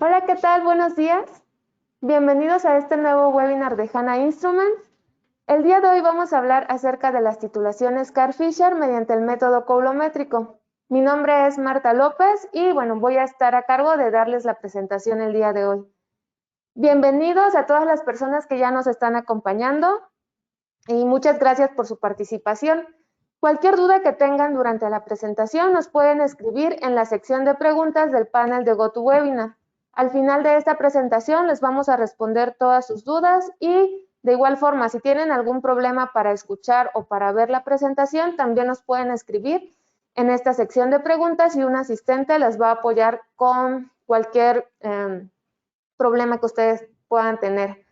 Hola, ¿qué tal? Buenos días. Bienvenidos a este nuevo webinar de HANA Instruments. El día de hoy vamos a hablar acerca de las titulaciones Carl-Fisher mediante el método coulométrico. Mi nombre es Marta López y bueno, voy a estar a cargo de darles la presentación el día de hoy. Bienvenidos a todas las personas que ya nos están acompañando y muchas gracias por su participación. Cualquier duda que tengan durante la presentación nos pueden escribir en la sección de preguntas del panel de GoToWebinar. Al final de esta presentación les vamos a responder todas sus dudas y de igual forma, si tienen algún problema para escuchar o para ver la presentación, también nos pueden escribir en esta sección de preguntas y un asistente les va a apoyar con cualquier problema que ustedes puedan tener.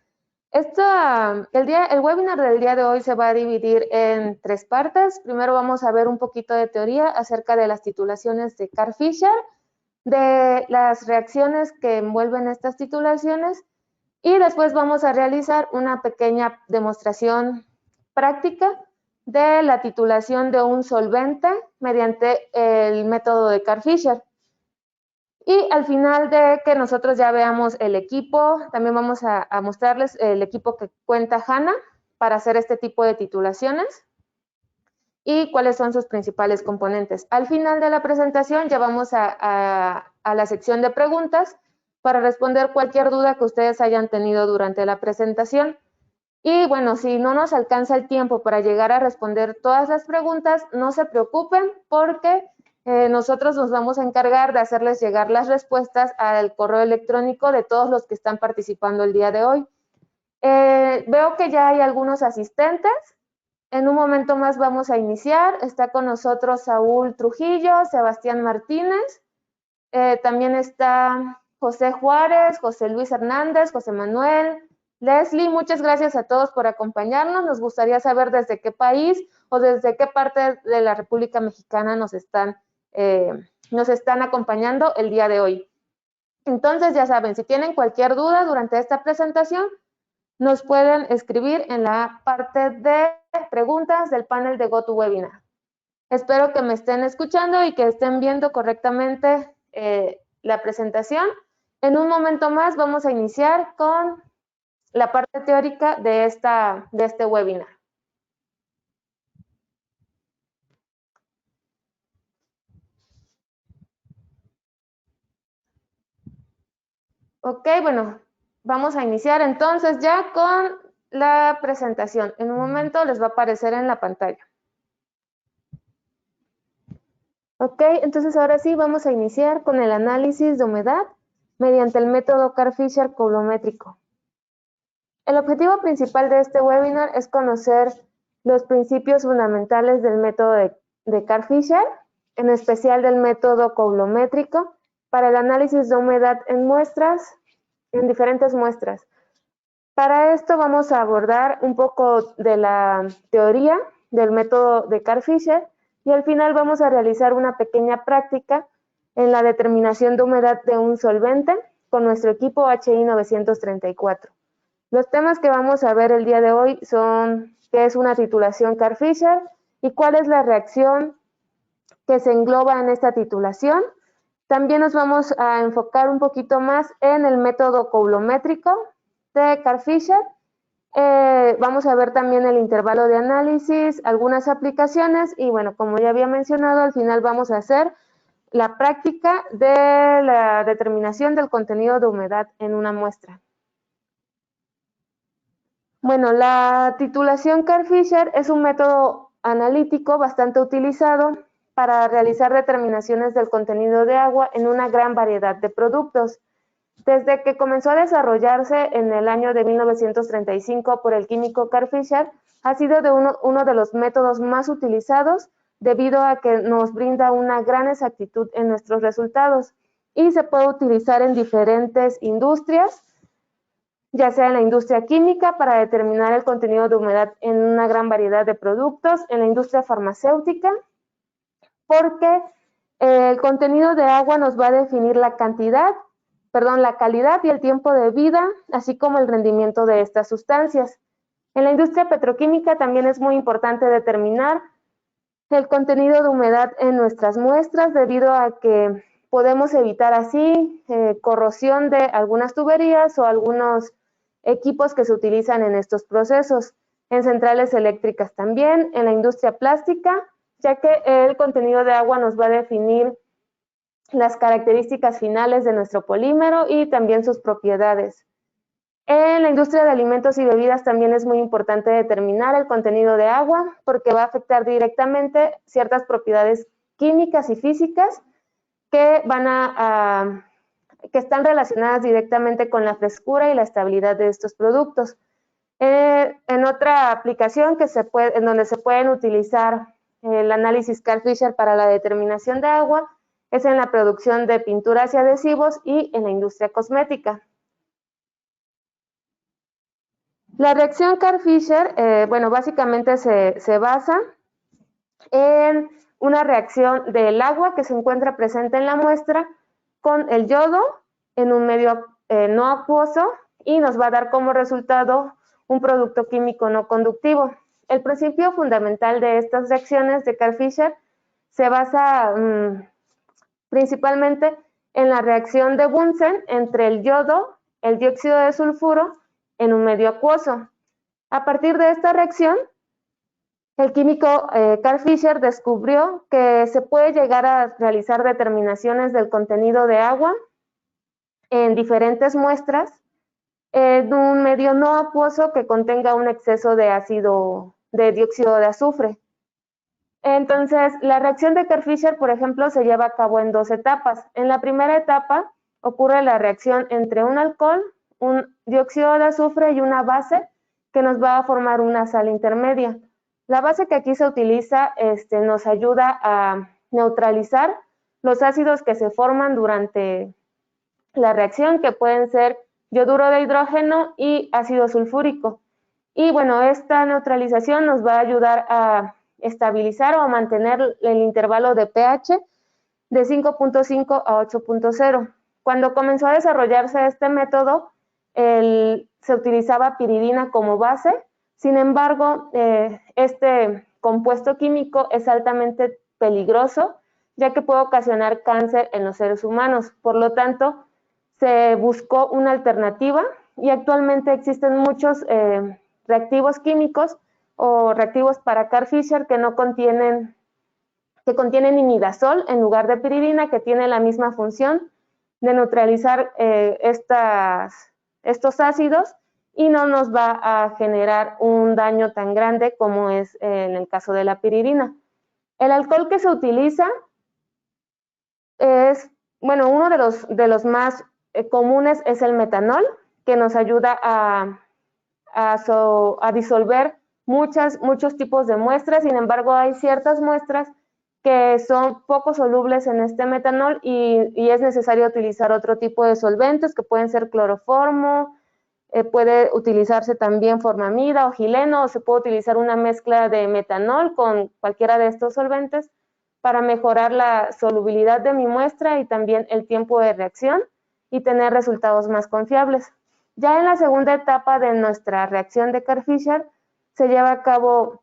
El webinar del día de hoy se va a dividir en 3 partes. Primero vamos a ver un poquito de teoría acerca de las titulaciones de Carl-Fisher, de las reacciones que envuelven estas titulaciones y después vamos a realizar una pequeña demostración práctica de la titulación de un solvente mediante el método de Carl-Fisher. Y al final de que nosotros ya veamos el equipo, también vamos a mostrarles el equipo que cuenta HANA para hacer este tipo de titulaciones y cuáles son sus principales componentes. Al final de la presentación ya vamos a la sección de preguntas para responder cualquier duda que ustedes hayan tenido durante la presentación. Y bueno, si no nos alcanza el tiempo para llegar a responder todas las preguntas, no se preocupen porque nosotros nos vamos a encargar de hacerles llegar las respuestas al correo electrónico de todos los que están participando el día de hoy. Veo que ya hay algunos asistentes. En un momento más vamos a iniciar. Está con nosotros Saúl Trujillo, Sebastián Martínez. También está José Juárez, José Luis Hernández, José Manuel, Leslie. Muchas gracias a todos por acompañarnos. Nos gustaría saber desde qué país o desde qué parte de la República Mexicana nos están acompañando el día de hoy. Entonces, ya saben, si tienen cualquier duda durante esta presentación, nos pueden escribir en la parte de preguntas del panel de GoToWebinar. Espero que me estén escuchando y que estén viendo correctamente la presentación. En un momento más vamos a iniciar con la parte teórica de este webinar. Ok, bueno, vamos a iniciar entonces ya con la presentación. En un momento les va a aparecer en la pantalla. Ok, entonces ahora sí vamos a iniciar con el análisis de humedad mediante el método Carl-Fisher coulométrico. El objetivo principal de este webinar es conocer los principios fundamentales del método de Carl-Fisher, en especial del método coulométrico, para el análisis de humedad en diferentes muestras. Para esto vamos a abordar un poco de la teoría del método de Carl-Fisher y al final vamos a realizar una pequeña práctica en la determinación de humedad de un solvente con nuestro equipo HI 934. Los temas que vamos a ver el día de hoy son qué es una titulación Carl-Fisher y cuál es la reacción que se engloba en esta titulación. También nos vamos a enfocar un poquito más en el método coulométrico de Carl-Fisher. Vamos a ver también el intervalo de análisis, algunas aplicaciones y bueno, como ya había mencionado, al final vamos a hacer la práctica de la determinación del contenido de humedad en una muestra. Bueno, la titulación Carl-Fisher es un método analítico bastante utilizado para realizar determinaciones del contenido de agua en una gran variedad de productos. Desde que comenzó a desarrollarse en el año de 1935 por el químico Carl-Fisher, ha sido uno de los métodos más utilizados debido a que nos brinda una gran exactitud en nuestros resultados y se puede utilizar en diferentes industrias, ya sea en la industria química para determinar el contenido de humedad en una gran variedad de productos, en la industria farmacéutica, porque el contenido de agua nos va a definir la calidad y el tiempo de vida, así como el rendimiento de estas sustancias. En la industria petroquímica también es muy importante determinar el contenido de humedad en nuestras muestras debido a que podemos evitar así corrosión de algunas tuberías o algunos equipos que se utilizan en estos procesos, en centrales eléctricas también, en la industria plástica, ya que el contenido de agua nos va a definir las características finales de nuestro polímero y también sus propiedades. En la industria de alimentos y bebidas también es muy importante determinar el contenido de agua porque va a afectar directamente ciertas propiedades químicas y físicas que que están relacionadas directamente con la frescura y la estabilidad de estos productos. En otra aplicación en donde se pueden utilizar el análisis Carl-Fisher para la determinación de agua es en la producción de pinturas y adhesivos y en la industria cosmética. La reacción Carl-Fisher, bueno, básicamente se basa en una reacción del agua que se encuentra presente en la muestra con el yodo en un medio no acuoso y nos va a dar como resultado un producto químico no conductivo. El principio fundamental de estas reacciones de Carl-Fisher se basa principalmente en la reacción de Bunsen entre el yodo, el dióxido de sulfuro, en un medio acuoso. A partir de esta reacción, el químico Carl-Fisher descubrió que se puede llegar a realizar determinaciones del contenido de agua en diferentes muestras en un medio no acuoso que contenga un exceso de dióxido de azufre. Entonces, la reacción de Carl-Fisher, por ejemplo, se lleva a cabo en dos etapas. En la primera etapa ocurre la reacción entre un alcohol, un dióxido de azufre y una base que nos va a formar una sal intermedia. La base que aquí se utiliza nos ayuda a neutralizar los ácidos que se forman durante la reacción, que pueden ser yoduro de hidrógeno y ácido sulfúrico. Y bueno, esta neutralización nos va a ayudar a estabilizar o a mantener el intervalo de pH de 5.5 a 8.0. Cuando comenzó a desarrollarse este método, se utilizaba piridina como base. Sin embargo, este compuesto químico es altamente peligroso, ya que puede ocasionar cáncer en los seres humanos. Por lo tanto, se buscó una alternativa y actualmente existen muchos reactivos químicos o reactivos para Carl-Fisher que contienen imidazol en lugar de piridina, que tiene la misma función de neutralizar estos ácidos y no nos va a generar un daño tan grande como es en el caso de la piridina. El alcohol que se utiliza es, bueno, uno de los más comunes es el metanol, que nos ayuda a disolver muchos tipos de muestras. Sin embargo, hay ciertas muestras que son poco solubles en este metanol y es necesario utilizar otro tipo de solventes que pueden ser cloroformo, puede utilizarse también formamida o gileno, o se puede utilizar una mezcla de metanol con cualquiera de estos solventes para mejorar la solubilidad de mi muestra y también el tiempo de reacción y tener resultados más confiables. Ya en la segunda etapa de nuestra reacción de Carl-Fisher se lleva a cabo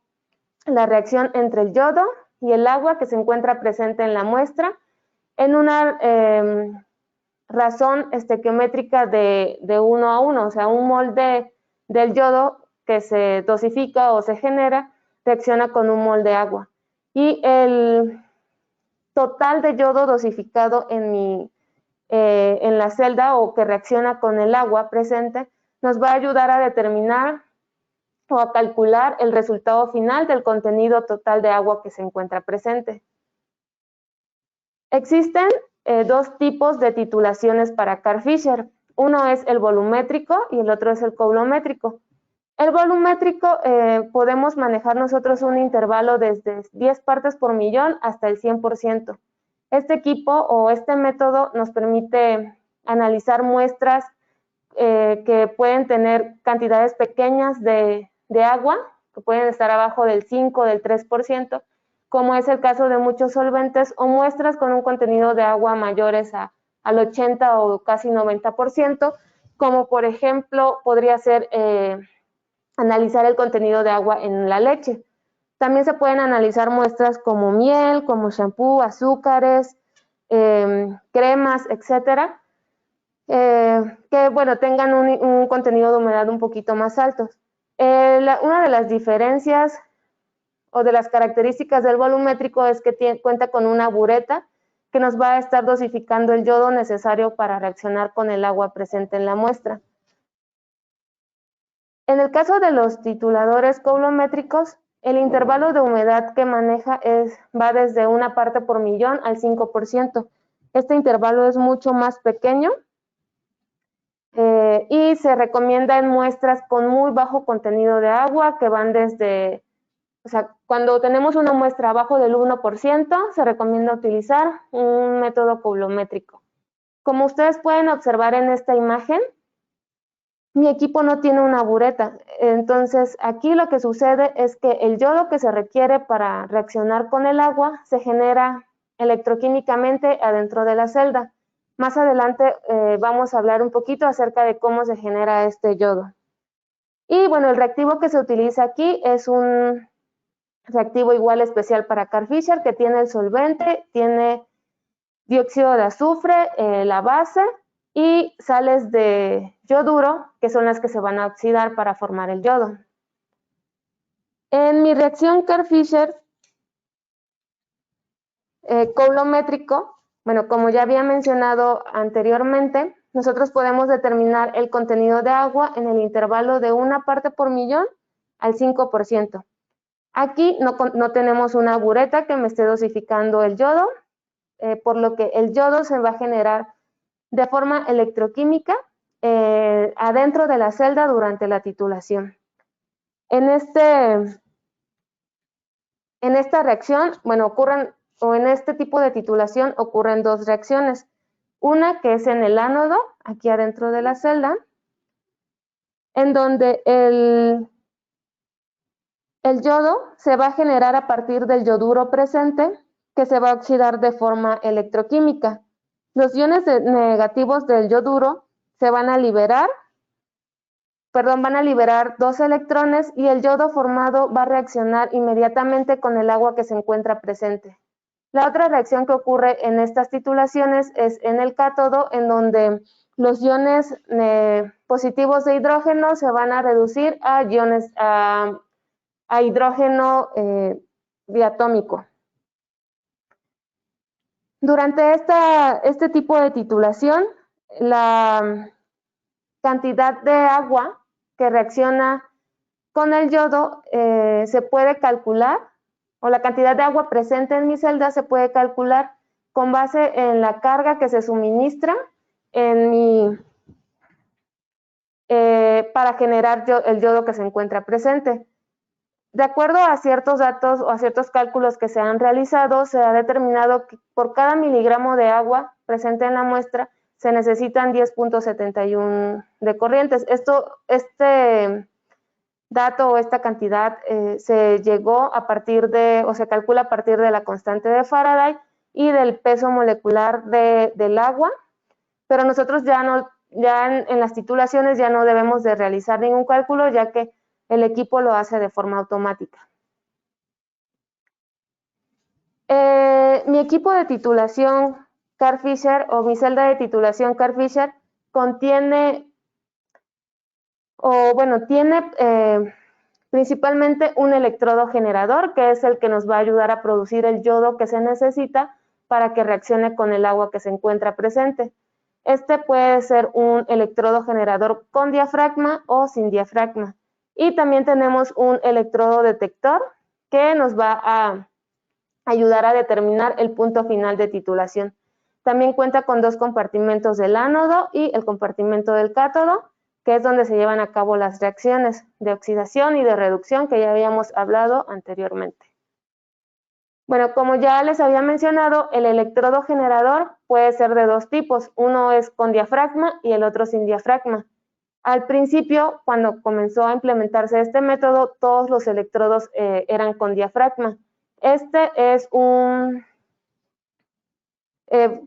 la reacción entre el yodo y el agua que se encuentra presente en la muestra en una razón estequiométrica de 1 a 1, o sea, un mol del yodo que se dosifica o se genera reacciona con un mol de agua. Y el total de yodo dosificado en la celda o que reacciona con el agua presente nos va a ayudar a determinar o a calcular el resultado final del contenido total de agua que se encuentra presente. Existen dos tipos de titulaciones para Carl-Fisher. Uno es el volumétrico y el otro es el coulométrico. El volumétrico podemos manejar nosotros un intervalo desde 10 partes por millón hasta el 100%. Este equipo o este método nos permite analizar muestras que pueden tener cantidades pequeñas de agua, que pueden estar abajo del 5 o del 3%, como es el caso de muchos solventes, o muestras con un contenido de agua mayores al 80 o casi 90%, como por ejemplo podría ser analizar el contenido de agua en la leche. También se pueden analizar muestras como miel, como shampoo, azúcares, cremas, etcétera, que bueno, tengan un contenido de humedad un poquito más alto. Una de las diferencias o de las características del volumétrico es que cuenta con una bureta que nos va a estar dosificando el yodo necesario para reaccionar con el agua presente en la muestra. En el caso de los tituladores coulométricos, el intervalo de humedad que maneja va desde una parte por millón al 5%. Este intervalo es mucho más pequeño y se recomienda en muestras con muy bajo contenido de agua que van desde, o sea, cuando tenemos una muestra abajo del 1%, se recomienda utilizar un método coulométrico. Como ustedes pueden observar en esta imagen, mi equipo no tiene una bureta, entonces aquí lo que sucede es que el yodo que se requiere para reaccionar con el agua se genera electroquímicamente adentro de la celda. Más adelante vamos a hablar un poquito acerca de cómo se genera este yodo. Y bueno, el reactivo que se utiliza aquí es un reactivo igual especial para Carl Fischer, que tiene el solvente, tiene dióxido de azufre, la base y sales de yoduro, que son las que se van a oxidar para formar el yodo. En mi reacción Carl Fischer coulométrico, bueno, como ya había mencionado anteriormente, nosotros podemos determinar el contenido de agua en el intervalo de una parte por millón al 5%. Aquí no tenemos una bureta que me esté dosificando el yodo, por lo que el yodo se va a generar de forma electroquímica adentro de la celda durante la titulación. En esta reacción, bueno, en este tipo de titulación ocurren dos reacciones. Una que es en el ánodo, aquí adentro de la celda, en donde el yodo se va a generar a partir del yoduro presente, que se va a oxidar de forma electroquímica. Los iones negativos del yoduro se van a liberar, van a liberar 2 electrones y el yodo formado va a reaccionar inmediatamente con el agua que se encuentra presente. La otra reacción que ocurre en estas titulaciones es en el cátodo, en donde los iones positivos de hidrógeno se van a reducir a hidrógeno diatómico. Durante este tipo de titulación, la cantidad de agua que reacciona con el yodo se puede calcular, o la cantidad de agua presente en mi celda se puede calcular con base en la carga que se suministra para generar el yodo que se encuentra presente. De acuerdo a ciertos datos o a ciertos cálculos que se han realizado, se ha determinado que por cada miligramo de agua presente en la muestra se necesitan 10.71 de corrientes. Este dato o esta cantidad se llegó a partir de, o se calcula a partir de la constante de Faraday y del peso molecular del agua, pero nosotros ya en las titulaciones ya no debemos de realizar ningún cálculo, ya que el equipo lo hace de forma automática. Mi equipo de titulación Carl Fischer o mi celda de titulación Carl Fischer tiene principalmente un electrodo generador, que es el que nos va a ayudar a producir el yodo que se necesita para que reaccione con el agua que se encuentra presente. Este puede ser un electrodo generador con diafragma o sin diafragma. Y también tenemos un electrodo detector que nos va a ayudar a determinar el punto final de titulación. También cuenta con 2 compartimentos del ánodo y el compartimento del cátodo, que es donde se llevan a cabo las reacciones de oxidación y de reducción que ya habíamos hablado anteriormente. Bueno, como ya les había mencionado, el electrodo generador puede ser de 2 tipos. Uno es con diafragma y el otro sin diafragma. Al principio, cuando comenzó a implementarse este método, todos los electrodos eran con diafragma. Este es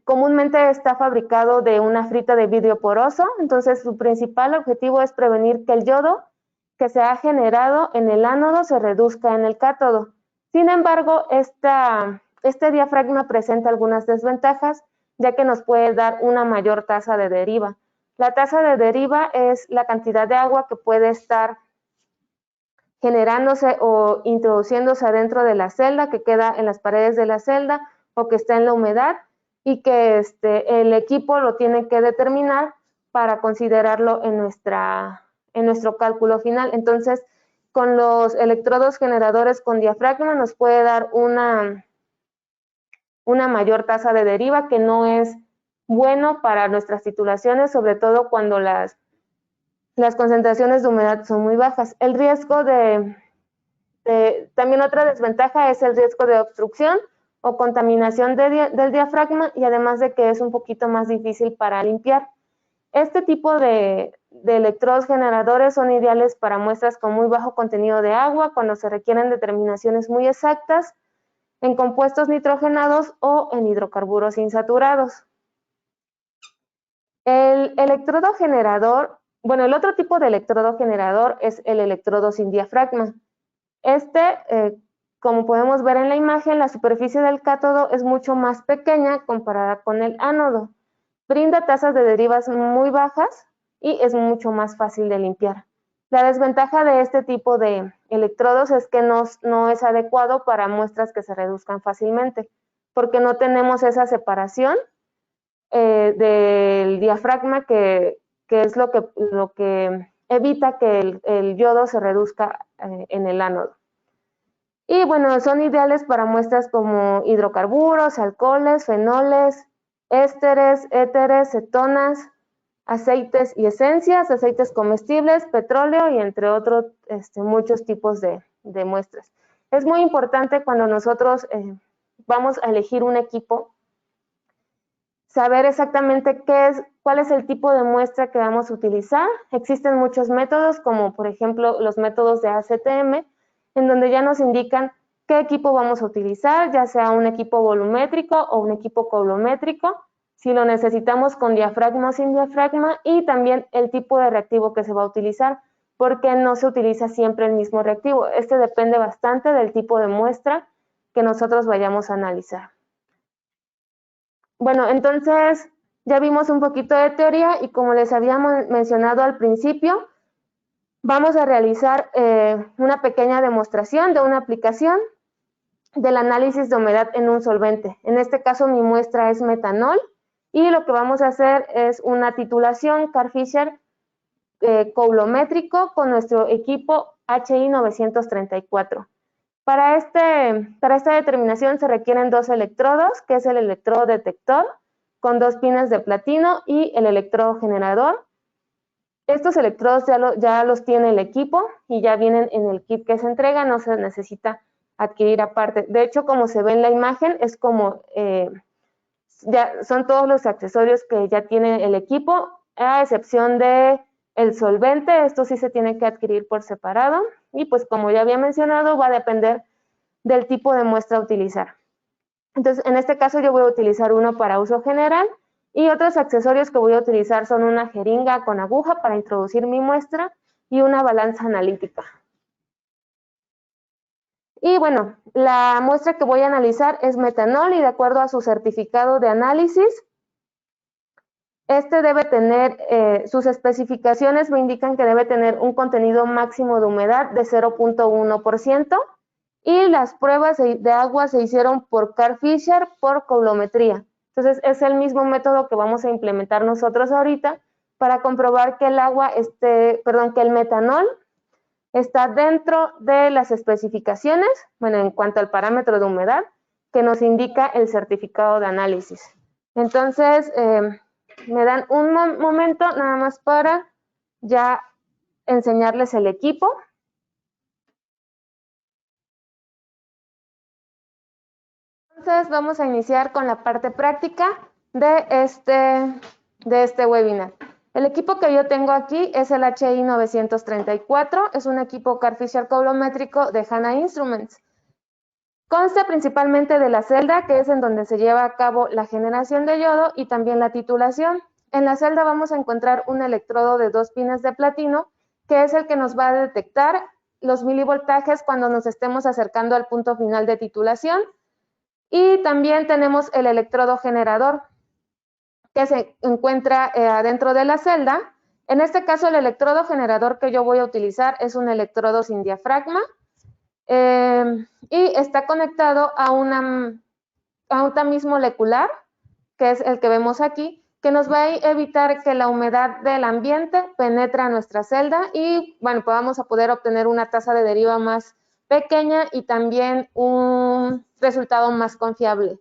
comúnmente está fabricado de una frita de vidrio poroso, entonces su principal objetivo es prevenir que el yodo que se ha generado en el ánodo se reduzca en el cátodo. Sin embargo, este diafragma presenta algunas desventajas, ya que nos puede dar una mayor tasa de deriva. La tasa de deriva es la cantidad de agua que puede estar generándose o introduciéndose adentro de la celda, que queda en las paredes de la celda o que está en la humedad, y que el equipo lo tiene que determinar para considerarlo en nuestro cálculo final. Entonces, con los electrodos generadores con diafragma nos puede dar una mayor tasa de deriva, que no es bueno para nuestras titulaciones, sobre todo cuando las concentraciones de humedad son muy bajas. El riesgo también otra desventaja es el riesgo de obstrucción o contaminación del diafragma, y además de que es un poquito más difícil para limpiar. Este tipo de electrodos generadores son ideales para muestras con muy bajo contenido de agua, cuando se requieren determinaciones muy exactas en compuestos nitrogenados o en hidrocarburos insaturados. El electrodo generador, bueno, el otro tipo de electrodo generador es el electrodo sin diafragma. Como podemos ver en la imagen, la superficie del cátodo es mucho más pequeña comparada con el ánodo. Brinda tasas de derivas muy bajas y es mucho más fácil de limpiar. La desventaja de este tipo de electrodos es que no es adecuado para muestras que se reduzcan fácilmente, porque no tenemos esa separación del diafragma que es lo que evita que el yodo se reduzca en el ánodo. Y bueno, son ideales para muestras como hidrocarburos, alcoholes, fenoles, ésteres, éteres, cetonas, aceites y esencias, aceites comestibles, petróleo y entre otros muchos tipos de muestras. Es muy importante cuando nosotros vamos a elegir un equipo, saber exactamente cuál es el tipo de muestra que vamos a utilizar. Existen muchos métodos, como por ejemplo los métodos de ACTM, en donde ya nos indican qué equipo vamos a utilizar, ya sea un equipo volumétrico o un equipo coulométrico, si lo necesitamos con diafragma o sin diafragma, y también el tipo de reactivo que se va a utilizar, porque no se utiliza siempre el mismo reactivo. Este depende bastante del tipo de muestra que nosotros vayamos a analizar. Bueno, entonces ya vimos un poquito de teoría y como les habíamos mencionado al principio, vamos a realizar una pequeña demostración de una aplicación del análisis de humedad en un solvente. En este caso mi muestra es metanol y lo que vamos a hacer es una titulación Carl-Fisher coulométrico con nuestro equipo HI 934. Para esta determinación se requieren dos electrodos, que es el electrodo detector con 2 pines de platino y el electrodo generador. Estos electrodos ya los tiene el equipo y ya vienen en el kit que se entrega, no se necesita adquirir aparte. De hecho, como se ve en la imagen, es como ya son todos los accesorios que ya tiene el equipo, a excepción de el solvente. Esto sí se tiene que adquirir por separado y pues como ya había mencionado, va a depender del tipo de muestra a utilizar. Entonces, en este caso yo voy a utilizar uno para uso general y otros accesorios que voy a utilizar son una jeringa con aguja para introducir mi muestra y una balanza analítica. Y bueno, la muestra que voy a analizar es metanol y de acuerdo a su certificado de análisis, debe tener, sus especificaciones me indican que debe tener un contenido máximo de humedad de 0.1%. Y las pruebas de agua se hicieron por Carl-Fisher por coulometría. Entonces, es el mismo método que vamos a implementar nosotros ahorita para comprobar que que el metanol está dentro de las especificaciones, bueno, en cuanto al parámetro de humedad, que nos indica el certificado de análisis. Entonces, me dan un momento nada más para ya enseñarles el equipo. Entonces vamos a iniciar con la parte práctica de este webinar. El equipo que yo tengo aquí es el HI 934, es un equipo Carl-Fisher coulométrico de HANA Instruments. Consta principalmente de la celda, que es en donde se lleva a cabo la generación de yodo y también la titulación. En la celda vamos a encontrar un electrodo de 2 pines de platino, que es el que nos va a detectar los milivoltajes cuando nos estemos acercando al punto final de titulación. Y también tenemos el electrodo generador. que se encuentra adentro de la celda. En este caso, el electrodo generador que yo voy a utilizar es un electrodo sin diafragma y está conectado a un tamiz molecular, que es el que vemos aquí, que nos va a evitar que la humedad del ambiente penetre a nuestra celda y, bueno, vamos a poder obtener una tasa de deriva más pequeña y también un resultado más confiable.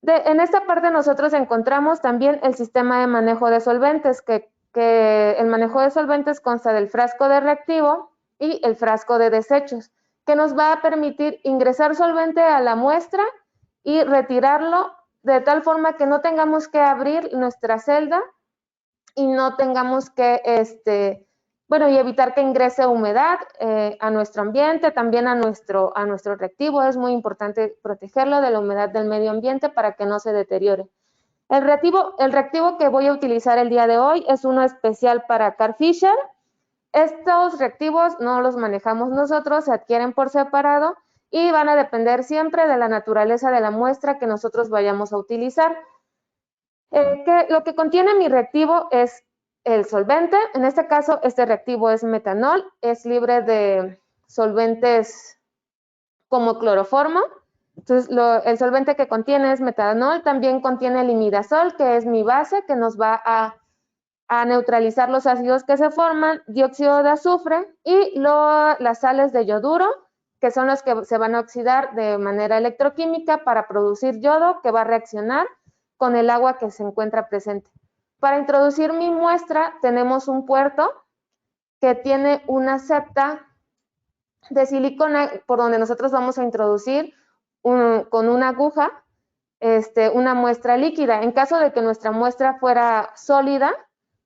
En esta parte nosotros encontramos también el sistema de manejo de solventes, que el manejo de solventes consta del frasco de reactivo y el frasco de desechos, que nos va a permitir ingresar solvente a la muestra y retirarlo de tal forma que no tengamos que abrir nuestra celda y no tengamos que, bueno, y evitar que ingrese humedad a nuestro ambiente, también a nuestro reactivo. Es muy importante protegerlo de la humedad del medio ambiente para que no se deteriore. El reactivo que voy a utilizar el día de hoy es uno especial para Carl Fischer. Estos reactivos no los manejamos nosotros, se adquieren por separado y van a depender siempre de la naturaleza de la muestra que nosotros vayamos a utilizar. Lo que contiene mi reactivo es el solvente. En este caso, este reactivo es metanol, es libre de solventes como cloroformo. Entonces, el solvente que contiene es metanol, también contiene el imidazol, que es mi base, que nos va a neutralizar los ácidos que se forman, dióxido de azufre y las sales de yoduro, que son los que se van a oxidar de manera electroquímica para producir yodo, que va a reaccionar con el agua que se encuentra presente. Para introducir mi muestra tenemos un puerto que tiene una septa de silicona por donde nosotros vamos a introducir con una aguja una muestra líquida. En caso de que nuestra muestra fuera sólida,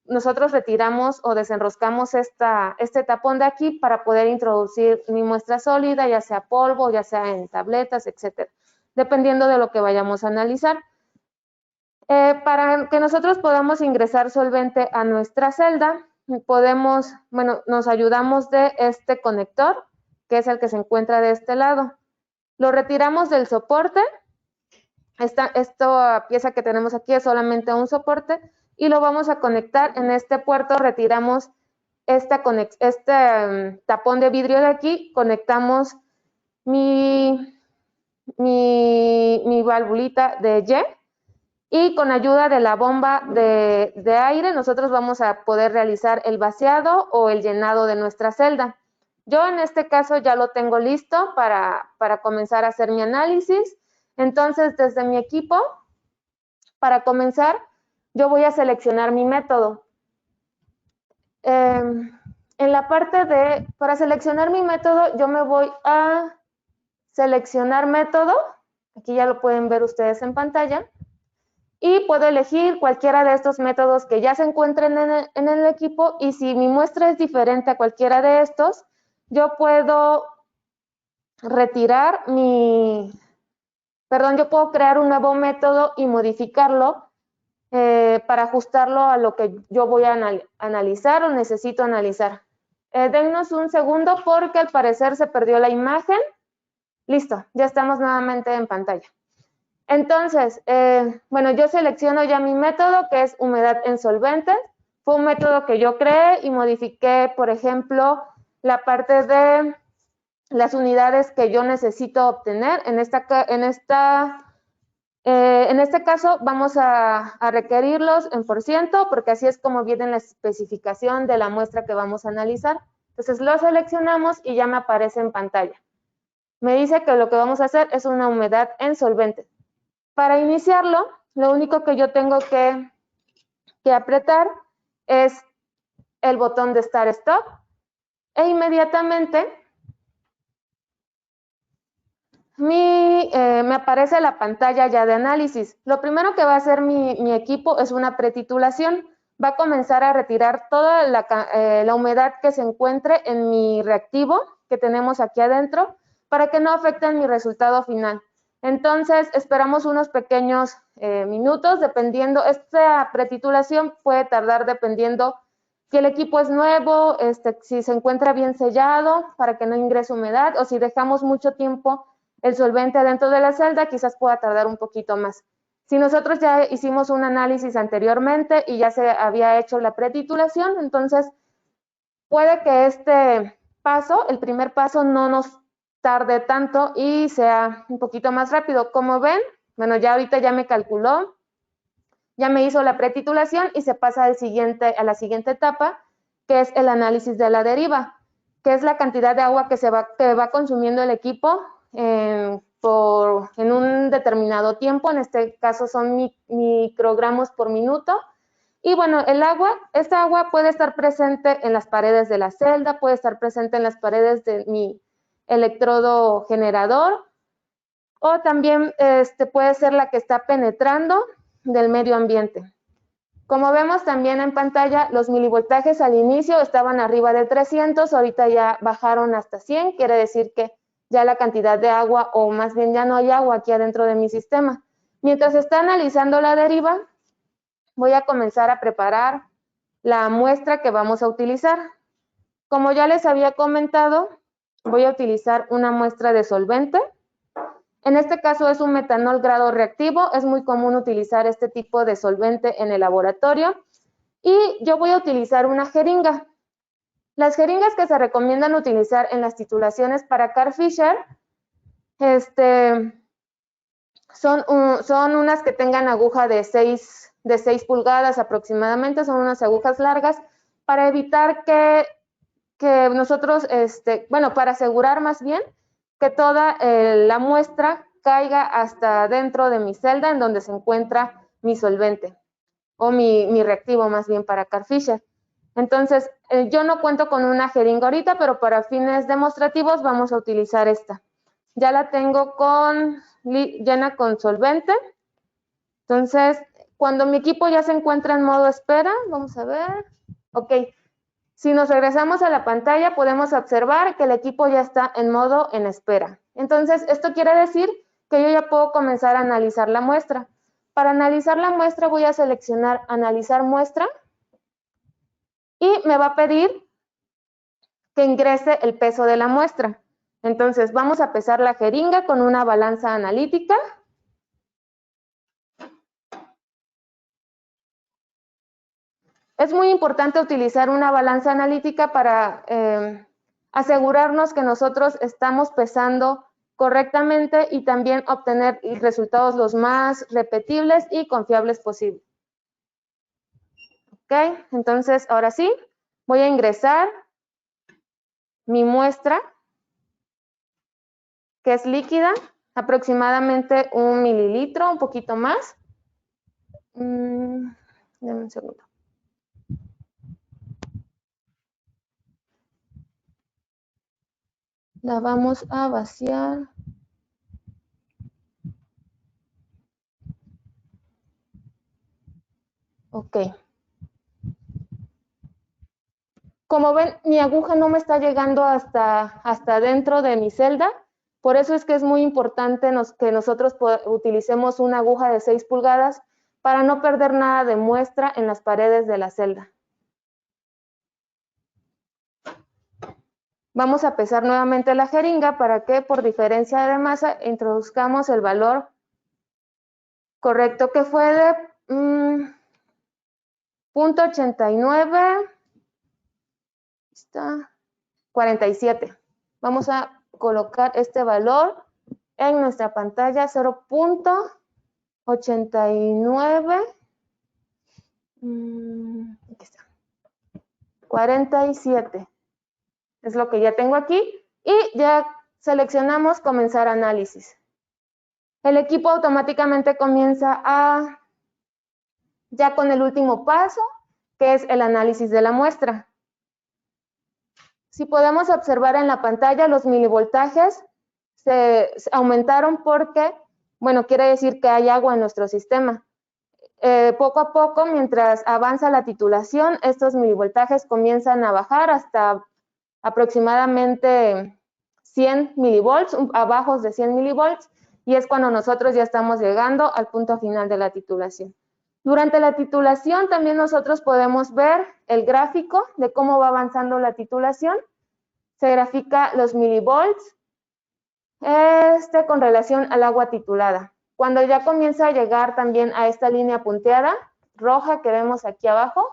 nosotros retiramos o desenroscamos este tapón de aquí para poder introducir mi muestra sólida, ya sea polvo, ya sea en tabletas, etcétera, dependiendo de lo que vayamos a analizar. Para que nosotros podamos ingresar solvente a nuestra celda, nos ayudamos de este conector, que es el que se encuentra de este lado. Lo retiramos del soporte. Esta pieza que tenemos aquí es solamente un soporte y lo vamos a conectar en este puerto. Retiramos este tapón de vidrio de aquí, conectamos mi valvulita de y con ayuda de la bomba de aire nosotros vamos a poder realizar el vaciado o el llenado de nuestra celda. Yo en este caso ya lo tengo listo para comenzar a hacer mi análisis. Entonces, desde mi equipo, para comenzar, yo voy a seleccionar mi método. En la parte para seleccionar mi método, yo me voy a seleccionar método. Aquí ya lo pueden ver ustedes en pantalla. Y puedo elegir cualquiera de estos métodos que ya se encuentren en el equipo. Y si mi muestra es diferente a cualquiera de estos, yo puedo yo puedo crear un nuevo método y modificarlo para ajustarlo a lo que yo voy a analizar o necesito analizar. Dennos un segundo porque al parecer se perdió la imagen. Listo, ya estamos nuevamente en pantalla. Entonces, yo selecciono ya mi método, que es humedad en solventes. Fue un método que yo creé y modifiqué, por ejemplo, la parte de las unidades que yo necesito obtener. En este caso vamos a requerirlos en %, porque así es como viene la especificación de la muestra que vamos a analizar. Entonces lo seleccionamos y ya me aparece en pantalla. Me dice que lo que vamos a hacer es una humedad en solventes. Para iniciarlo, lo único que yo tengo que apretar es el botón de Start Stop e inmediatamente me aparece la pantalla ya de análisis. Lo primero que va a hacer mi equipo es una pretitulación. Va a comenzar a retirar toda la humedad que se encuentre en mi reactivo que tenemos aquí adentro para que no afecten mi resultado final. Entonces, esperamos unos pequeños minutos, dependiendo. Esta pretitulación puede tardar dependiendo si el equipo es nuevo, si se encuentra bien sellado para que no ingrese humedad, o si dejamos mucho tiempo el solvente adentro de la celda, quizás pueda tardar un poquito más. Si nosotros ya hicimos un análisis anteriormente y ya se había hecho la pretitulación, entonces puede que este paso, el primer paso, no nos tarde tanto y sea un poquito más rápido. Como ven, bueno, ya ahorita ya me calculó, ya me hizo la pretitulación y se pasa a la siguiente etapa, que es el análisis de la deriva, que es la cantidad de agua que va consumiendo el equipo en un determinado tiempo. En este caso son microgramos por minuto. Y bueno, esta agua puede estar presente en las paredes de la celda, puede estar presente en las paredes de mi electrodo generador, o también puede ser la que está penetrando del medio ambiente. Como vemos también en pantalla, los milivoltajes al inicio estaban arriba de 300, ahorita ya bajaron hasta 100, quiere decir que ya la cantidad de agua, o más bien ya no hay agua aquí adentro de mi sistema. Mientras está analizando la deriva, voy a comenzar a preparar la muestra que vamos a utilizar. Como ya les había comentado, voy a utilizar una muestra de solvente. En este caso es un metanol grado reactivo, es muy común utilizar este tipo de solvente en el laboratorio. Y yo voy a utilizar una jeringa. Las jeringas que se recomiendan utilizar en las titulaciones para Carl Fischer son unas que tengan aguja de 6 pulgadas aproximadamente, son unas agujas largas, para evitar que nosotros, para asegurar más bien que toda la muestra caiga hasta dentro de mi celda en donde se encuentra mi solvente, o mi reactivo más bien para Carl Fischer. Entonces, yo no cuento con una jeringa ahorita, pero para fines demostrativos vamos a utilizar esta. Ya la tengo llena con solvente. Entonces, cuando mi equipo ya se encuentra en modo espera, vamos a ver, ok. Si nos regresamos a la pantalla, podemos observar que el equipo ya está en modo en espera. Entonces, esto quiere decir que yo ya puedo comenzar a analizar la muestra. Para analizar la muestra, voy a seleccionar Analizar muestra y me va a pedir que ingrese el peso de la muestra. Entonces, vamos a pesar la jeringa con una balanza analítica. Es muy importante utilizar una balanza analítica para asegurarnos que nosotros estamos pesando correctamente y también obtener resultados los más repetibles y confiables posible. Ok, entonces ahora sí, voy a ingresar mi muestra, que es líquida, aproximadamente 1 mililitro, un poquito más. Dame un segundo. La vamos a vaciar. Ok. Como ven, mi aguja no me está llegando hasta dentro de mi celda. Por eso es que es muy importante que nosotros utilicemos una aguja de 6 pulgadas para no perder nada de muestra en las paredes de la celda. Vamos a pesar nuevamente la jeringa para que por diferencia de masa introduzcamos el valor correcto, que fue de 0.89, está 47. Vamos a colocar este valor en nuestra pantalla, 0.89. Aquí está. 47. Es lo que ya tengo aquí. Y ya seleccionamos comenzar análisis. El equipo automáticamente comienza ya con el último paso, que es el análisis de la muestra. Si podemos observar en la pantalla, los milivoltajes se aumentaron porque, bueno, quiere decir que hay agua en nuestro sistema. Poco a poco, mientras avanza la titulación, estos milivoltajes comienzan a bajar hasta aproximadamente 100 milivolts, abajo de 100 milivolts, y es cuando nosotros ya estamos llegando al punto final de la titulación. Durante la titulación también nosotros podemos ver el gráfico de cómo va avanzando la titulación. Se grafica los milivolts con relación al agua titulada. Cuando ya comienza a llegar también a esta línea punteada, roja que vemos aquí abajo,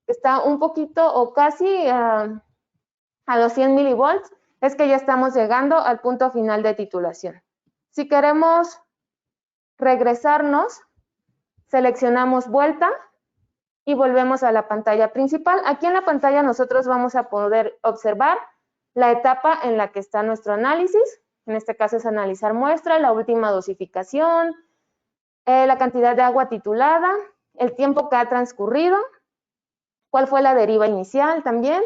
está un poquito o casi a los 100 milivolts, es que ya estamos llegando al punto final de titulación. Si queremos regresarnos, seleccionamos vuelta y volvemos a la pantalla principal. Aquí en la pantalla nosotros vamos a poder observar la etapa en la que está nuestro análisis. En este caso es analizar muestra, la última dosificación, la cantidad de agua titulada, el tiempo que ha transcurrido, cuál fue la deriva inicial también,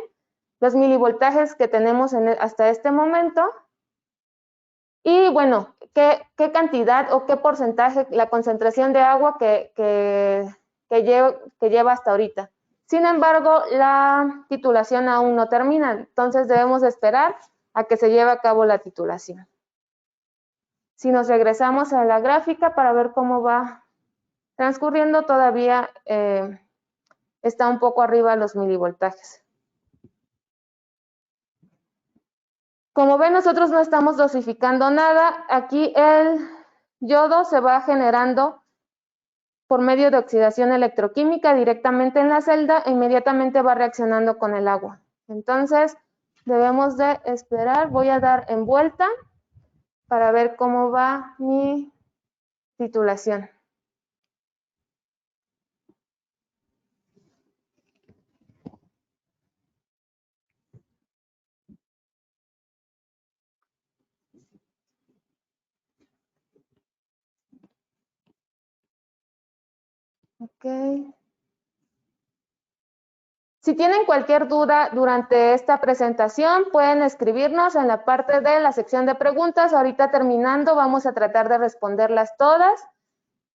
los milivoltajes que tenemos hasta este momento y bueno, qué cantidad o qué porcentaje, la concentración de agua que lleva hasta ahorita. Sin embargo, la titulación aún no termina, entonces debemos esperar a que se lleve a cabo la titulación. Si nos regresamos a la gráfica para ver cómo va transcurriendo, todavía está un poco arriba los milivoltajes. Como ven, nosotros no estamos dosificando nada. Aquí el yodo se va generando por medio de oxidación electroquímica directamente en la celda e inmediatamente va reaccionando con el agua. Entonces, debemos de esperar. Voy a dar en vuelta para ver cómo va mi titulación. Ok. Si tienen cualquier duda durante esta presentación, pueden escribirnos en la parte de la sección de preguntas. Ahorita terminando, vamos a tratar de responderlas todas.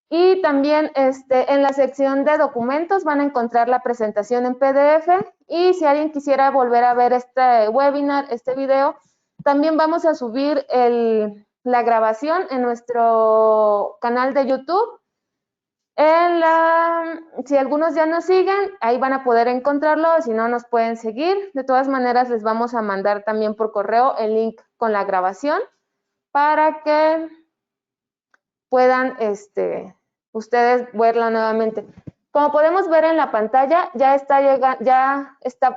Y también en la sección de documentos van a encontrar la presentación en PDF. Y si alguien quisiera volver a ver este webinar, este video, también vamos a subir la grabación en nuestro canal de YouTube. Si algunos ya nos siguen, ahí van a poder encontrarlo, si no nos pueden seguir. De todas maneras, les vamos a mandar también por correo el link con la grabación para que puedan ustedes verla nuevamente. Como podemos ver en la pantalla, ya está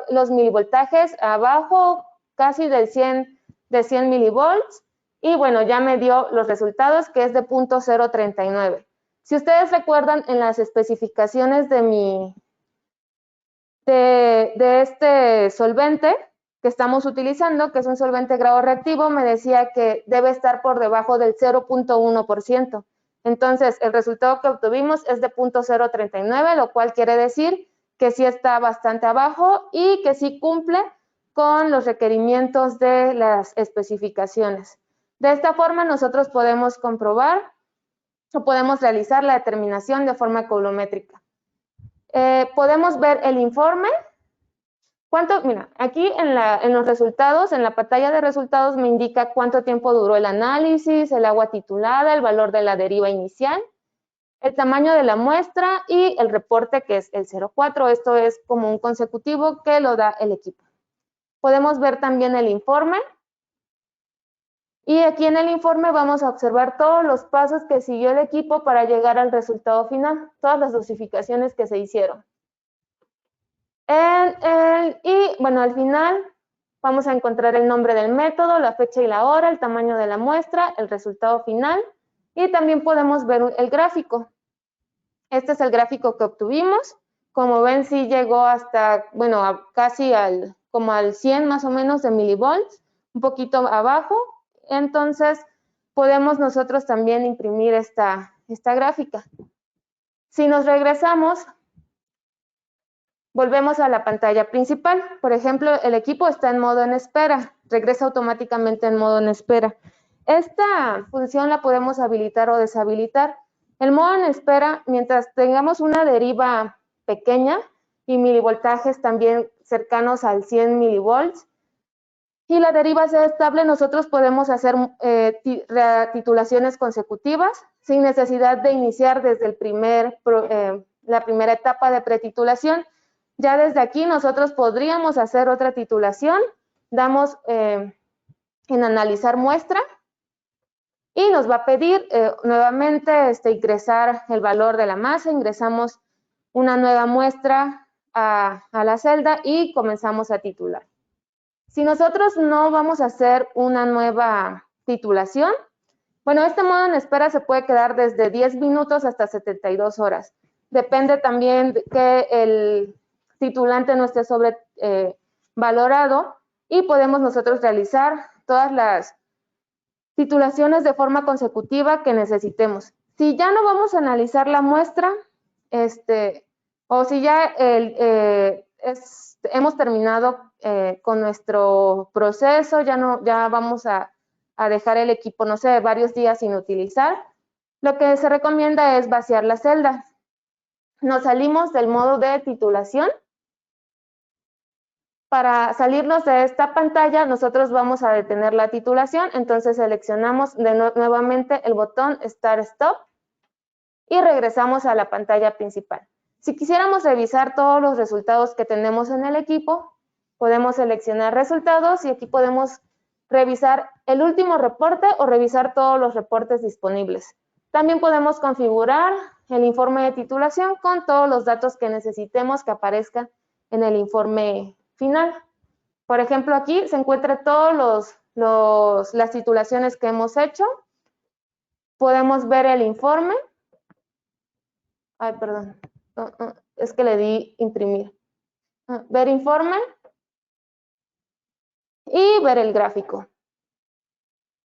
los milivoltajes abajo, casi de 100 milivolts, y bueno, ya me dio los resultados, que es de 0.039. Si ustedes recuerdan en las especificaciones de este solvente que estamos utilizando, que es un solvente grado reactivo, me decía que debe estar por debajo del 0.1%. Entonces, el resultado que obtuvimos es de 0.039, lo cual quiere decir que sí está bastante abajo y que sí cumple con los requerimientos de las especificaciones. De esta forma, nosotros podemos comprobar o podemos realizar la determinación de forma coulométrica. Podemos ver el informe. Mira, aquí en los resultados, en la pantalla de resultados me indica cuánto tiempo duró el análisis, el agua titulada, el valor de la deriva inicial, el tamaño de la muestra y el reporte, que es el 0.4. Esto es como un consecutivo que lo da el equipo. Podemos ver también el informe. Y aquí en el informe vamos a observar todos los pasos que siguió el equipo para llegar al resultado final, todas las dosificaciones que se hicieron. Y bueno, al final vamos a encontrar el nombre del método, la fecha y la hora, el tamaño de la muestra, el resultado final y también podemos ver el gráfico. Este es el gráfico que obtuvimos. Como ven, sí llegó hasta, bueno, casi como al 100 más o menos de milivolts, un poquito abajo. Entonces, podemos nosotros también imprimir esta gráfica. Si nos regresamos, volvemos a la pantalla principal. Por ejemplo, el equipo está en modo en espera. Regresa automáticamente en modo en espera. Esta función la podemos habilitar o deshabilitar. El modo en espera, mientras tengamos una deriva pequeña y milivoltajes también cercanos al 100 milivolts, y la deriva sea estable, nosotros podemos hacer titulaciones consecutivas sin necesidad de iniciar desde la primera etapa de pretitulación. Ya desde aquí nosotros podríamos hacer otra titulación. Damos en analizar muestra y nos va a pedir nuevamente ingresar el valor de la masa, ingresamos una nueva muestra a la celda y comenzamos a titular. Si nosotros no vamos a hacer una nueva titulación, bueno, este modo en espera se puede quedar desde 10 minutos hasta 72 horas. Depende también de que el titulante no esté sobrevalorado y podemos nosotros realizar todas las titulaciones de forma consecutiva que necesitemos. Si ya no vamos a analizar la muestra, o si ya hemos terminado con nuestro proceso, ya vamos a dejar el equipo, no sé, varios días sin utilizar, lo que se recomienda es vaciar la celda. Nos salimos del modo de titulación. Para salirnos de esta pantalla, nosotros vamos a detener la titulación, entonces seleccionamos nuevamente el botón Start Stop y regresamos a la pantalla principal. Si quisiéramos revisar todos los resultados que tenemos en el equipo, podemos seleccionar resultados y aquí podemos revisar el último reporte o revisar todos los reportes disponibles. También podemos configurar el informe de titulación con todos los datos que necesitemos que aparezcan en el informe final. Por ejemplo, aquí se encuentran todas las titulaciones que hemos hecho. Podemos ver el informe. Ay, perdón. Es que le di imprimir. Ver informe y ver el gráfico.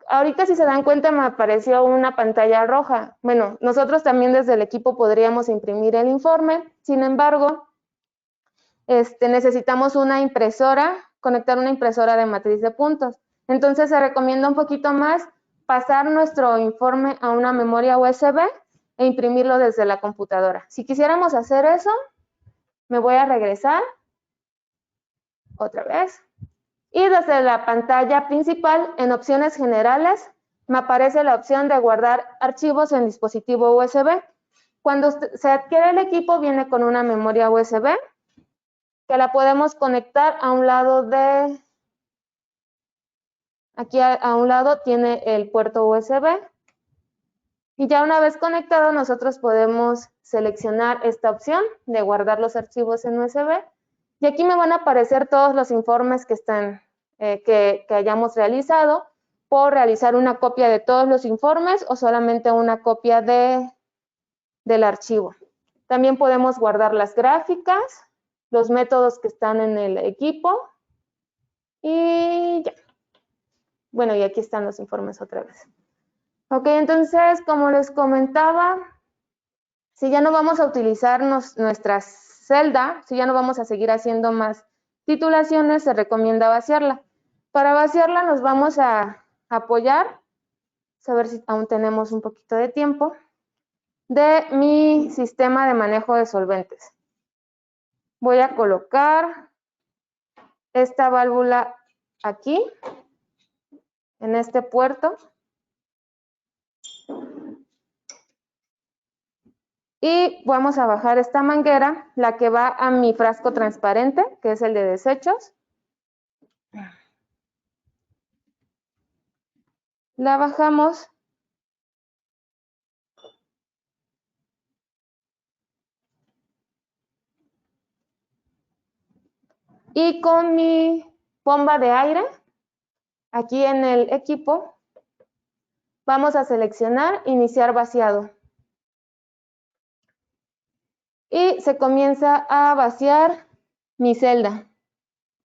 Ahorita, si se dan cuenta, me apareció una pantalla roja. Bueno, nosotros también desde el equipo podríamos imprimir el informe. Sin embargo, necesitamos una impresora, conectar una impresora de matriz de puntos. Entonces, se recomienda un poquito más pasar nuestro informe a una memoria USB e imprimirlo desde la computadora. Si quisiéramos hacer eso, me voy a regresar otra vez. Y desde la pantalla principal, en opciones generales, me aparece la opción de guardar archivos en dispositivo USB. Cuando se adquiere el equipo, viene con una memoria USB que la podemos conectar a un lado de... Aquí a un lado tiene el puerto USB. Y ya una vez conectado, nosotros podemos seleccionar esta opción de guardar los archivos en USB. Y aquí me van a aparecer todos los informes que están, que hayamos realizado. Puedo realizar una copia de todos los informes o solamente una copia del archivo. También podemos guardar las gráficas, los métodos que están en el equipo y ya. Bueno, y aquí están los informes otra vez. Ok, entonces, como les comentaba, si ya no vamos a utilizar nuestra celda, si ya no vamos a seguir haciendo más titulaciones, se recomienda vaciarla. Para vaciarla nos vamos a apoyar, a ver si aún tenemos un poquito de tiempo, de mi sistema de manejo de solventes. Voy a colocar esta válvula aquí, en este puerto. Y vamos a bajar esta manguera, la que va a mi frasco transparente, que es el de desechos. La bajamos. Y con mi bomba de aire, aquí en el equipo, vamos a seleccionar iniciar vaciado. Y se comienza a vaciar mi celda.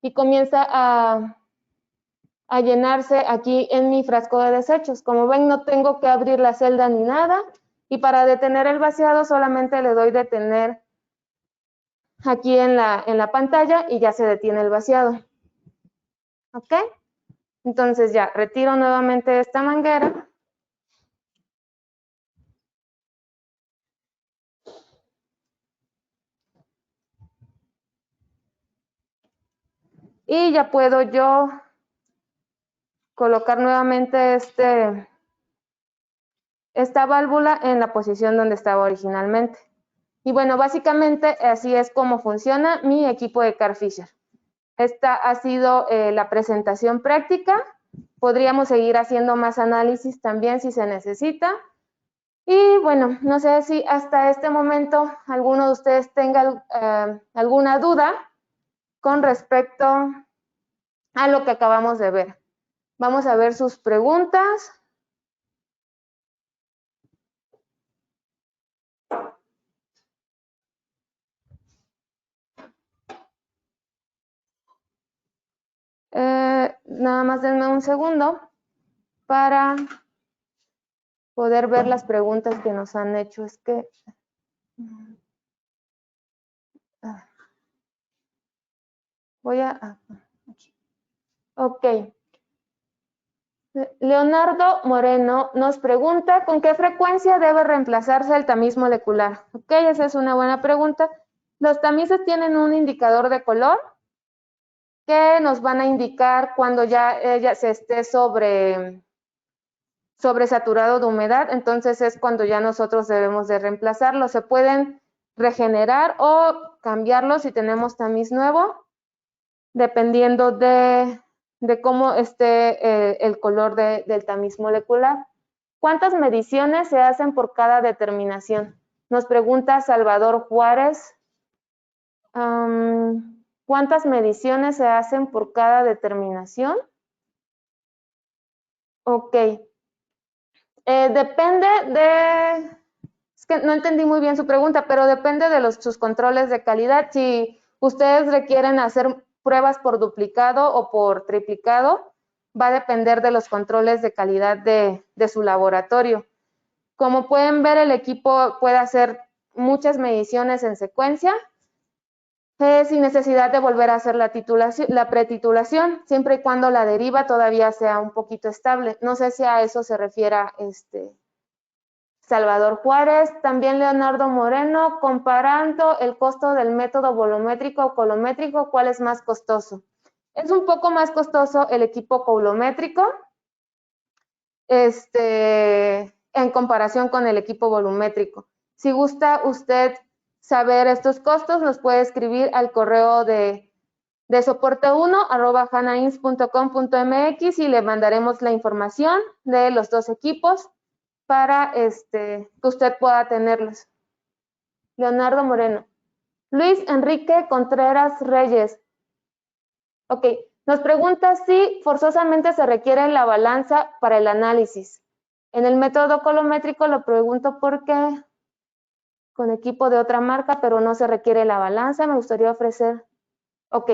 Y comienza a llenarse aquí en mi frasco de desechos. Como ven, no tengo que abrir la celda ni nada. Y para detener el vaciado, solamente le doy detener aquí en la pantalla y ya se detiene el vaciado. ¿Ok? Entonces ya, retiro nuevamente esta manguera. Y ya puedo yo colocar nuevamente esta válvula en la posición donde estaba originalmente. Y bueno, básicamente así es como funciona mi equipo de Carl Fisher. Esta ha sido la presentación práctica. podríamos seguir haciendo más análisis también si se necesita. Y bueno, no sé si hasta este momento alguno de ustedes tenga alguna duda con respecto a lo que acabamos de ver. Vamos a ver sus preguntas. Nada más denme un segundo para poder ver las preguntas que nos han hecho. Es que... voy a... aquí. Ok. Leonardo Moreno nos pregunta, ¿con qué frecuencia debe reemplazarse el tamiz molecular? Ok, esa es una buena pregunta. Los tamices tienen un indicador de color que nos van a indicar cuando ya ella se esté sobresaturado de humedad, entonces es cuando ya nosotros debemos de reemplazarlo. Se pueden regenerar o cambiarlo si tenemos tamiz nuevo, dependiendo de cómo esté el color del tamiz molecular. ¿Cuántas mediciones se hacen por cada determinación? Nos pregunta Salvador Juárez. ¿Cuántas mediciones se hacen por cada determinación? Ok. Depende de... Es que no entendí muy bien su pregunta, pero depende de sus controles de calidad. Si ustedes requieren hacer pruebas por duplicado o por triplicado, va a depender de los controles de calidad de su laboratorio. Como pueden ver, el equipo puede hacer muchas mediciones en secuencia sin necesidad de volver a hacer la pretitulación, siempre y cuando la deriva todavía sea un poquito estable. No sé si a eso se refiera Salvador Juárez. También Leonardo Moreno, comparando el costo del método volumétrico o coulométrico, ¿cuál es más costoso? Es un poco más costoso el equipo coulométrico en comparación con el equipo volumétrico. Si gusta usted saber estos costos, nos puede escribir al correo de soporte1@hanains.com.mx y le mandaremos la información de los dos equipos para que usted pueda tenerlos. Leonardo Moreno. Luis Enrique Contreras Reyes. Ok, nos pregunta si forzosamente se requiere la balanza para el análisis. En el método coulométrico lo pregunto porque con equipo de otra marca, pero no se requiere la balanza. Me gustaría ofrecer... Ok.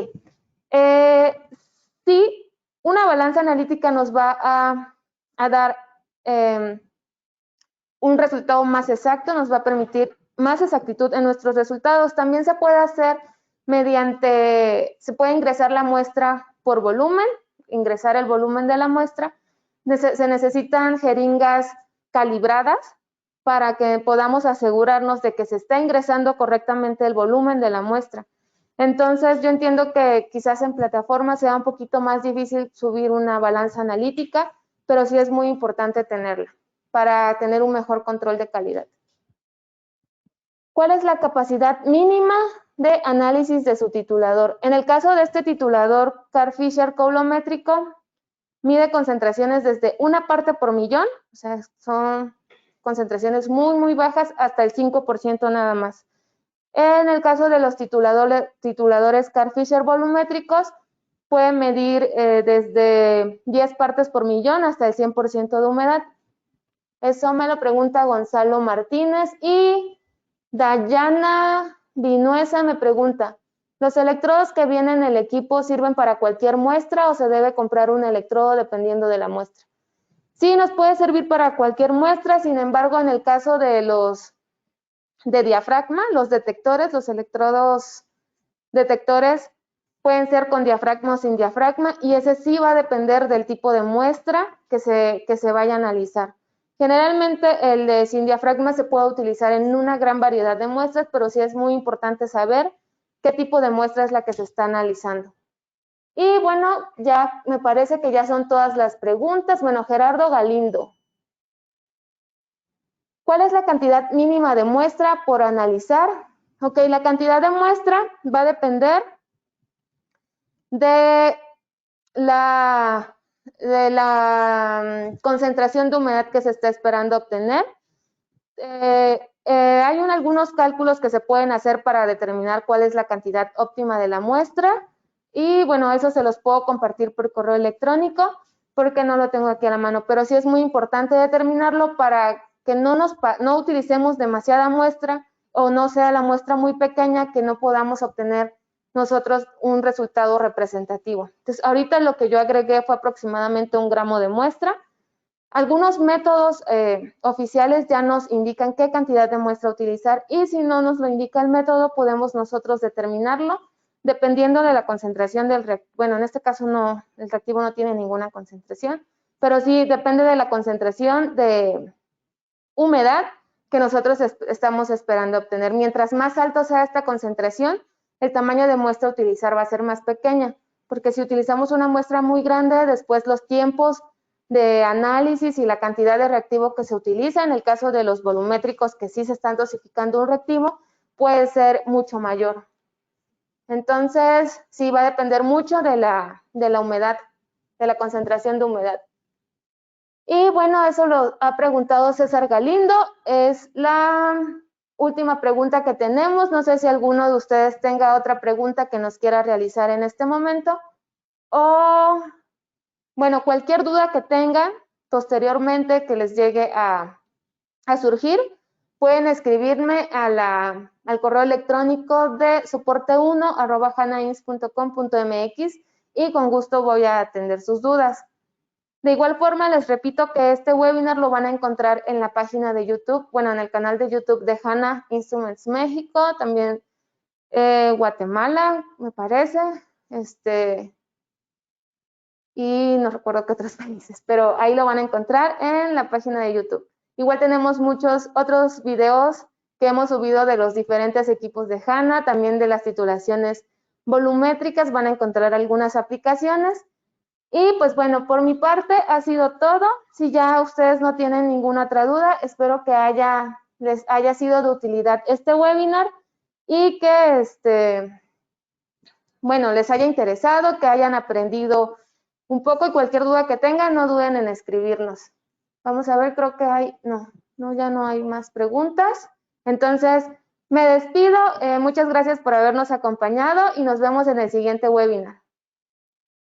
Sí, una balanza analítica nos va a dar un resultado más exacto, nos va a permitir más exactitud en nuestros resultados. También se puede hacer se puede ingresar la muestra por volumen, ingresar el volumen de la muestra. Se necesitan jeringas calibradas para que podamos asegurarnos de que se está ingresando correctamente el volumen de la muestra. Entonces, yo entiendo que quizás en plataforma sea un poquito más difícil subir una balanza analítica, pero sí es muy importante tenerla para tener un mejor control de calidad. ¿Cuál es la capacidad mínima de análisis de su titulador? En el caso de este titulador Carl-Fisher coulométrico, mide concentraciones desde 1 parte por millón, o sea, son concentraciones muy, muy bajas, hasta el 5% nada más. En el caso de los tituladores Carl-Fisher volumétricos, pueden medir desde 10 partes por millón hasta el 100% de humedad. Eso me lo pregunta Gonzalo Martínez. Y Dayana Vinuesa me pregunta, ¿los electrodos que vienen en el equipo sirven para cualquier muestra o se debe comprar un electrodo dependiendo de la muestra? Sí, nos puede servir para cualquier muestra, sin embargo, en el caso de los de diafragma, los detectores, los electrodos detectores pueden ser con diafragma o sin diafragma, y ese sí va a depender del tipo de muestra que se vaya a analizar. Generalmente el de sin diafragma se puede utilizar en una gran variedad de muestras, pero sí es muy importante saber qué tipo de muestra es la que se está analizando. Y bueno, ya me parece que ya son todas las preguntas. Bueno, Gerardo Galindo. ¿Cuál es la cantidad mínima de muestra por analizar? Ok, la cantidad de muestra va a depender de de la concentración de humedad que se está esperando obtener. Hay algunos cálculos que se pueden hacer para determinar cuál es la cantidad óptima de la muestra y bueno, eso se los puedo compartir por correo electrónico porque no lo tengo aquí a la mano, pero sí es muy importante determinarlo para que no utilicemos demasiada muestra o no sea la muestra muy pequeña que no podamos obtener nosotros un resultado representativo. Entonces, ahorita lo que yo agregué fue aproximadamente 1 gramo de muestra. Algunos métodos oficiales ya nos indican qué cantidad de muestra utilizar y si no nos lo indica el método, podemos nosotros determinarlo dependiendo de la concentración del reactivo. Bueno, en este caso no, el reactivo no tiene ninguna concentración, pero sí depende de la concentración de humedad que nosotros estamos esperando obtener. Mientras más alto sea esta concentración, el tamaño de muestra a utilizar va a ser más pequeña, porque si utilizamos una muestra muy grande, después los tiempos de análisis y la cantidad de reactivo que se utiliza, en el caso de los volumétricos que sí se están dosificando un reactivo, puede ser mucho mayor. Entonces, sí va a depender mucho de la humedad, de la concentración de humedad. Y bueno, eso lo ha preguntado César Galindo. Es la última pregunta que tenemos. No sé si alguno de ustedes tenga otra pregunta que nos quiera realizar en este momento. O, bueno, cualquier duda que tengan posteriormente que les llegue a surgir, pueden escribirme al correo electrónico de soporte1@hanains.com.mx y con gusto voy a atender sus dudas. De igual forma, les repito que este webinar lo van a encontrar en la página de YouTube, bueno, en el canal de YouTube de HANA Instruments México, también Guatemala, me parece, y no recuerdo qué otros países, pero ahí lo van a encontrar en la página de YouTube. Igual tenemos muchos otros videos que hemos subido de los diferentes equipos de HANA, también de las titulaciones volumétricas, van a encontrar algunas aplicaciones. Y pues bueno, por mi parte ha sido todo. Si ya ustedes no tienen ninguna otra duda, espero que les haya sido de utilidad este webinar y que bueno, les haya interesado, que hayan aprendido un poco y cualquier duda que tengan, no duden en escribirnos. Vamos a ver, creo que ya no hay más preguntas. Entonces, me despido. Muchas gracias por habernos acompañado y nos vemos en el siguiente webinar.